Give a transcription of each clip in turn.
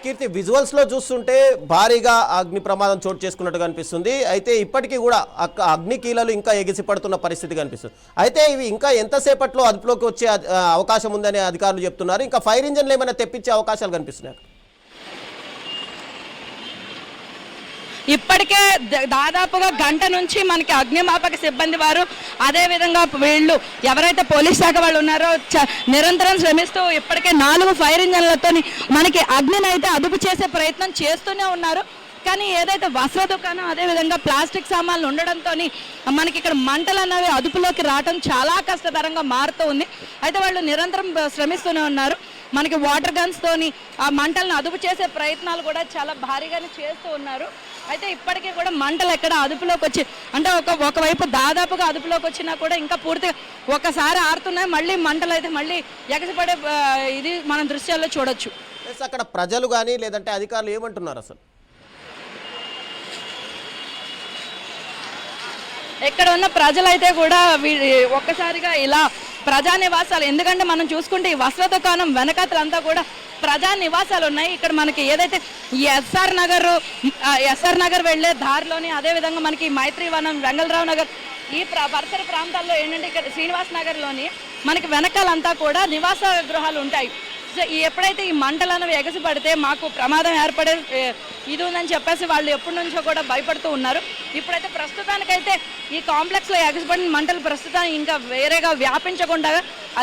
కీర్తి visuals లో చూస్తుంటే భారీగా అగ్ని ప్రమాదం చోటు చేసుకున్నట్టుగా అనిపిస్తుంది. అయితే ఇప్పటికీ కూడా అగ్ని కీలలు ఇంకా ఎగిసి పడుతున్న పరిస్థితి కనిపిస్తుంది. అయితే ఇవి ఇంకా ఎంతసేపట్లో అదుపులోకి వచ్చే అవకాశం ఉందని అధికారులు చెప్తున్నారు. ఇంకా ఫైర్ ఇంజన్లు ఏమైనా తెప్పించే అవకాశాలు కనిపిస్తున్నాయి. ఇప్పటికే దాదాపుగా గంట నుంచి మనకి అగ్నిమాపక సిబ్బంది వారు అదేవిధంగా వీళ్ళు ఎవరైతే పోలీస్ శాఖ వాళ్ళు ఉన్నారో నిరంతరం శ్రమిస్తూ ఇప్పటికే 4 ఫైర్ ఇంజన్లతో మనకి అగ్నిని అయితే అదుపు చేసే ప్రయత్నం చేస్తూనే ఉన్నారు. కానీ ఏదైతే వస్త్ర దుకాణం అదేవిధంగా ప్లాస్టిక్ సామాన్లు ఉండడంతో మనకి ఇక్కడ మంటలు అనేవి అదుపులోకి రావడం చాలా కష్టతరంగా మారుతూ ఉంది. అయితే వాళ్ళు నిరంతరం శ్రమిస్తూనే ఉన్నారు. మనకి వాటర్ గన్స్తోని ఆ మంటలను అదుపు చేసే ప్రయత్నాలు కూడా చాలా భారీగానే చేస్తూ ఉన్నారు. అయితే ఇప్పటికీ కూడా మంటలు ఎక్కడ అదుపులోకి వచ్చి అంటే ఒకవైపు దాదాపుగా అదుపులోకి వచ్చినా కూడా ఇంకా పూర్తిగా ఒకసారి ఆరుతున్నాయి, మళ్ళీ మంటలు అయితే మళ్ళీ ఎగసిపడే ఇది మనం దృశ్యాల్లో చూడొచ్చు. అక్కడ ప్రజలు కానీ లేదంటే అధికారులు ఏమంటున్నారు అసలు? ఇక్కడ ఉన్న ప్రజలైతే కూడా ఒక్కసారిగా ఇలా ప్రజా నివాసాలు, ఎందుకంటే మనం చూసుకుంటే ఈ వస్త్ర దుకాణం వెనకాతలంతా కూడా ప్రజా నివాసాలు ఉన్నాయి. ఇక్కడ మనకి ఏదైతే ఎస్ఆర్ నగర్ వెళ్ళే దారిలోని అదేవిధంగా మనకి మైత్రివనం, వెంగళరావు నగర్ ఈ పరిసర ప్రాంతాల్లో ఏంటంటే ఇక్కడ శ్రీనివాస్ నగర్లోని మనకి వెనకాలంతా కూడా నివాస గృహాలు ఉంటాయి. సో ఎప్పుడైతే ఈ మంటలు అనేవి ఎగసిపడితే మాకు ప్రమాదం ఏర్పడే ఇది ఉందని చెప్పేసి వాళ్ళు ఎప్పటి నుంచో కూడా భయపడుతూ ఉన్నారు. ఇప్పుడైతే ప్రస్తుతానికైతే ఈ కాంప్లెక్స్లో ఎగసిపడిన మంటలు ప్రస్తుతానికి ఇంకా వేరేగా వ్యాపించకుండా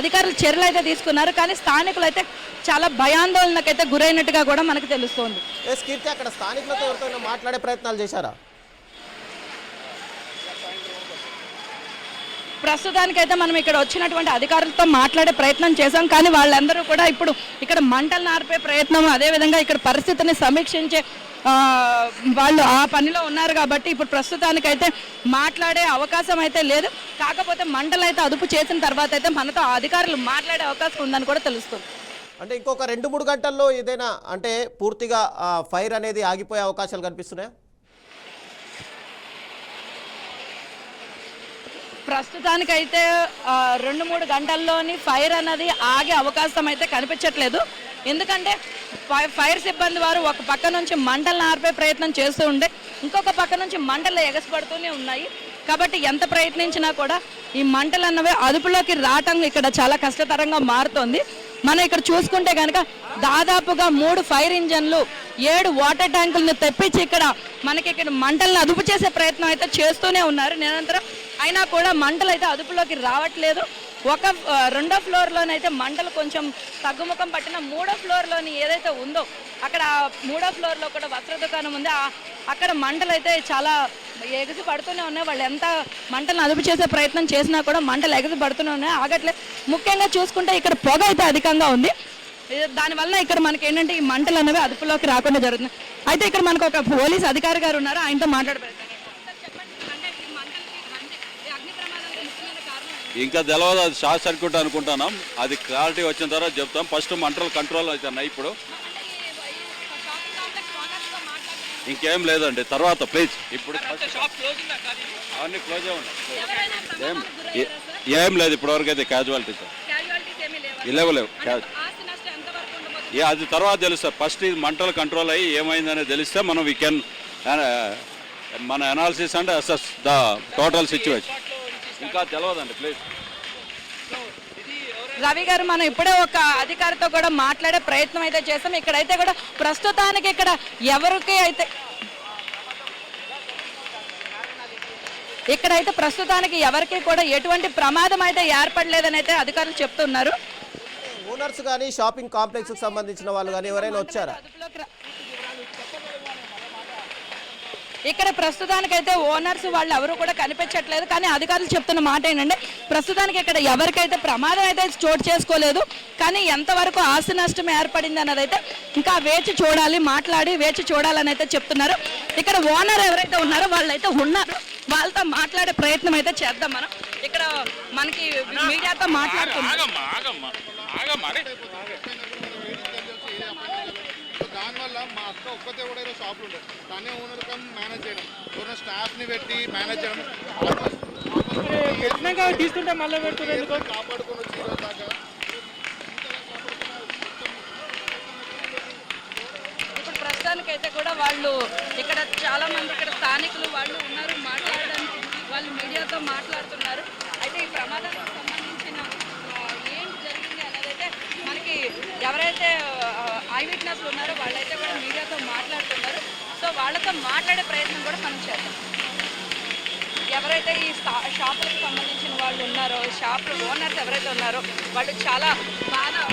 అధికారులు చర్యలు అయితే తీసుకున్నారు. కానీ స్థానికులు అయితే చాలా భయాందోళనకైతే గురైనట్టుగా కూడా మనకు తెలుస్తోంది. అక్కడ స్థానికులతో ఎవరితో మాట్లాడే ప్రయత్నాలు చేశారా? ప్రస్తుతానికైతే మనం ఇక్కడ వచ్చినటువంటి అధికారులతో మాట్లాడే ప్రయత్నం చేశాం. కానీ వాళ్ళందరూ కూడా ఇప్పుడు ఇక్కడ మంటలు నార్పే ప్రయత్నం అదేవిధంగా ఇక్కడ పరిస్థితిని సమీక్షించే వాళ్ళు ఆ పనిలో ఉన్నారు. కాబట్టి ఇప్పుడు ప్రస్తుతానికైతే మాట్లాడే అవకాశం అయితే లేదు. కాకపోతే మంటలు అయితే అదుపు చేసిన తర్వాత అయితే మనతో అధికారులు మాట్లాడే అవకాశం ఉందని కూడా తెలుస్తుంది. అంటే ఇంకొక 2-3 గంటల్లో ఏదైనా అంటే పూర్తిగా ఫైర్ అనేది ఆగిపోయే అవకాశాలు కనిపిస్తున్నాయా? ప్రస్తుతానికైతే 2-3 గంటల్లోని ఫైర్ అన్నది ఆగే అవకాశం అయితే కనిపించట్లేదు. ఎందుకంటే ఫైర్ సిబ్బంది వారు ఒక పక్క నుంచి మంటలను ఆర్పే ప్రయత్నం చేస్తూ ఉంటే ఇంకొక పక్క నుంచి మంటలు ఎగసిపడుతూనే ఉన్నాయి. కాబట్టి ఎంత ప్రయత్నించినా కూడా ఈ మంటలు అన్నవి అదుపులోకి రావటం ఇక్కడ చాలా కష్టతరంగా మారుతోంది. మనం ఇక్కడ చూసుకుంటే కనుక దాదాపుగా 3 ఫైర్ ఇంజన్లు 7 వాటర్ ట్యాంకులను తెప్పించి మనకి ఇక్కడ మంటలను అదుపు చేసే ప్రయత్నం అయితే చేస్తూనే ఉన్నారు నిరంతరం. అయినా కూడా మంటలు అయితే అదుపులోకి రావట్లేదు. రెండో ఫ్లోర్లోనైతే మంటలు కొంచెం తగ్గుముఖం పట్టిన 3వ ఫ్లోర్లోని ఏదైతే ఉందో అక్కడ 3వ ఫ్లోర్లో కూడా వస్త్ర దుకాణం ఉంది. అక్కడ మంటలు అయితే చాలా ఎగసి పడుతూనే ఉన్నాయి. వాళ్ళు ఎంత మంటలను అదుపు చేసే ప్రయత్నం చేసినా కూడా మంటలు ఎగసి పడుతూనే ఉన్నాయి, ఆగట్లేదు. ముఖ్యంగా చూసుకుంటే ఇక్కడ పొగ అయితే అధికంగా ఉంది. దానివల్ల ఇక్కడ మనకి ఏంటంటే ఈ మంటలు అనేవి అదుపులోకి రాకుండా జరుగుతుంది. అయితే ఇక్కడ మనకు ఒక పోలీస్ అధికారి గారు ఉన్నారు, ఆయనతో మాట్లాడబోతున్నారు. ఇంకా తెలియదు, అది షార్ట్ సర్క్యూట్ అనుకుంటున్నాం. అది క్లారిటీ వచ్చిన తర్వాత చెప్తాం. ఫస్ట్ మంటలు కంట్రోల్ అవుతున్నాయి. ఇప్పుడు ఇంకేం లేదండి, తర్వాత ప్లీజ్. ఇప్పుడు అవన్నీ క్లోజ్ ఉన్నాయి, ఏం లేదు ఇప్పటివరకు అయితే. క్యాజువాలిటీస్ లేవు. అది తర్వాత తెలుస్తుంది. ఫస్ట్ ఇది మంటలు కంట్రోల్ అయ్యి ఏమైందనేది తెలిస్తే మనం వీ కెన్ మన analysis and assess the total situation. ఇంకా తెలియదండి ప్లీజ్. రవి గారు, మనం ఇప్పుడే ఒక అధికారితో కూడా మాట్లాడే ప్రయత్నం అయితే చేస్తాం. ఇక్కడైతే కూడా ప్రస్తుతానికి ఇక్కడైతే ప్రస్తుతానికి ఎవరికి కూడా ఎటువంటి ప్రమాదం అయితే ఏర్పడలేదని అయితే అధికారులు చెప్తున్నారు. ఓనర్స్ కానీ షాపింగ్ కాంప్లెక్స్ కి సంబంధించిన వాళ్ళు కానీ ఎవరైనా వచ్చారా? ఇక్కడ ప్రస్తుతానికైతే ఓనర్స్ వాళ్ళు ఎవరు కూడా కనిపించట్లేదు. కానీ అధికారులు చెప్తున్న మాట ఏంటంటే ప్రస్తుతానికి ఇక్కడ ఎవరికైతే ప్రమాదం అయితే చోటు చేసుకోలేదు. కానీ ఎంతవరకు ఆస్తి నష్టం ఏర్పడింది అన్నది అయితే ఇంకా వేచి చూడాలని అయితే చెప్తున్నారు. ఇక్కడ ఓనర్ ఎవరైతే ఉన్నారో వాళ్ళైతే ఉన్నారు, వాళ్ళతో మాట్లాడే ప్రయత్నం అయితే చేద్దాం. మనం ఇక్కడ మనకి మీడియాతో మాట్లాడుతున్నాం. దానివల్ల మా అక్క ఒక్కతే కూడా ఈరోజు షాప్లు ఉండదు. తనే ఓనర్ కమ్ మేనేజ్ చేయడం, ఎవరైనా స్టాఫ్ని పెట్టి మేనేజ్ చేయడం తీసుకుంటే మళ్ళీ పెడుతుంది. కాపాడుకొని వచ్చి ఈరోజు దాకా ప్రస్తుతానికైతే కూడా వాళ్ళు ఇక్కడ చాలా మంది ఇక్కడ స్థానికులు వాళ్ళు ఉన్నారు మాట్లాడడానికి, వాళ్ళు మీడియాతో మాట్లాడుతున్నారు. అయితే ఈ ప్రమాదానికి సంబంధించిన ఏంటి జరిగింది అనేది అయితే మనకి ఎవరైతే ఐ విట్నెస్లు ఉన్నారో వాళ్ళైతే కూడా మీడియాతో మాట్లాడుతున్నారు. సో వాళ్ళతో మాట్లాడే ప్రయత్నం కూడా మనం చేద్దాం. ఎవరైతే ఈ షాపులకు సంబంధించిన వాళ్ళు ఉన్నారో, షాప్ ఓనర్స్ ఎవరైతే ఉన్నారో వాళ్ళు చాలా బాధతో